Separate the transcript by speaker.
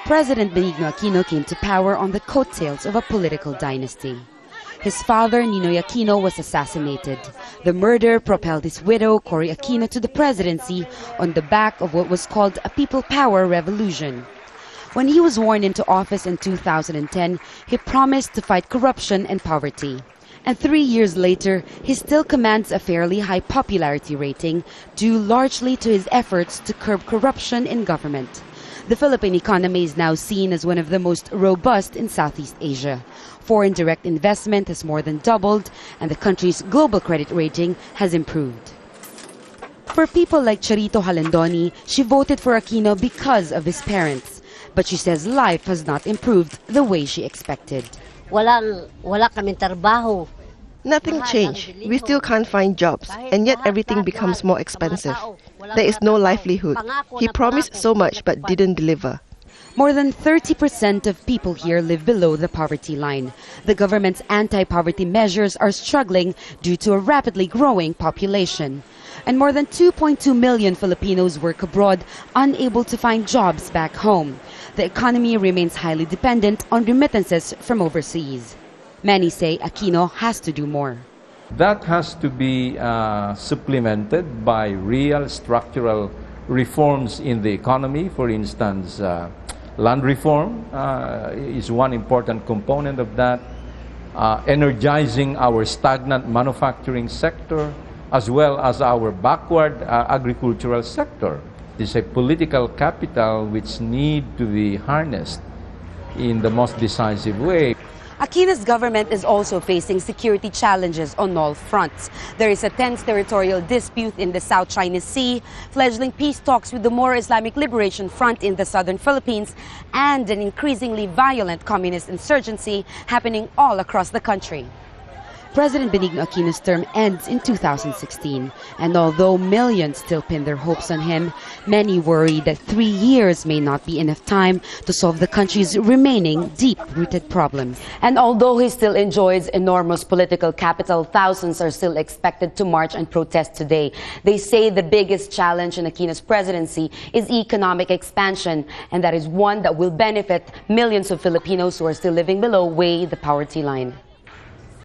Speaker 1: President Benigno Aquino came to power on the coattails of a political dynasty. His father, Ninoy Aquino, was assassinated. The murder propelled his widow, Cory Aquino, to the presidency on the back of what was called a people power revolution. When he was sworn into office in 2010, he promised to fight corruption and poverty. And 3 years later, he still commands a fairly high popularity rating, due largely to his efforts to curb corruption in government. The Philippine economy is now seen as one of the most robust in Southeast Asia. Foreign direct investment has more than doubled, and the country's global credit rating has improved. For people like Charito Halendoni, she voted for Aquino because of his parents. But she says life has not improved the way she expected.
Speaker 2: Wala kaming trabaho.
Speaker 3: Nothing changed. We still can't find jobs, and yet everything becomes more expensive. There is no livelihood. He promised so much but didn't deliver.
Speaker 1: More than 30% of people here live below the poverty line. The government's anti-poverty measures are struggling due to a rapidly growing population. And more than 2.2 million Filipinos work abroad, unable to find jobs back home. The economy remains highly dependent on remittances from overseas. Many say Aquino has to do more.
Speaker 4: That has to be supplemented by real structural reforms in the economy. For instance, land reform is one important component of that. Energizing our stagnant manufacturing sector as well as our backward agricultural sector. It is a political capital which need to be harnessed in the most decisive way.
Speaker 1: Aquino's government is also facing security challenges on all fronts. There is a tense territorial dispute in the South China Sea, fledgling peace talks with the More Islamic Liberation Front in the southern Philippines, and an increasingly violent communist insurgency happening all across the country. President Benigno Aquino's term ends in 2016, and although millions still pin their hopes on him, many worry that 3 years may not be enough time to solve the country's remaining deep-rooted problems. And although he still enjoys enormous political capital, thousands are still expected to march and protest today. They say the biggest challenge in Aquino's presidency is economic expansion, and that is one that will benefit millions of Filipinos who are still living below the poverty line.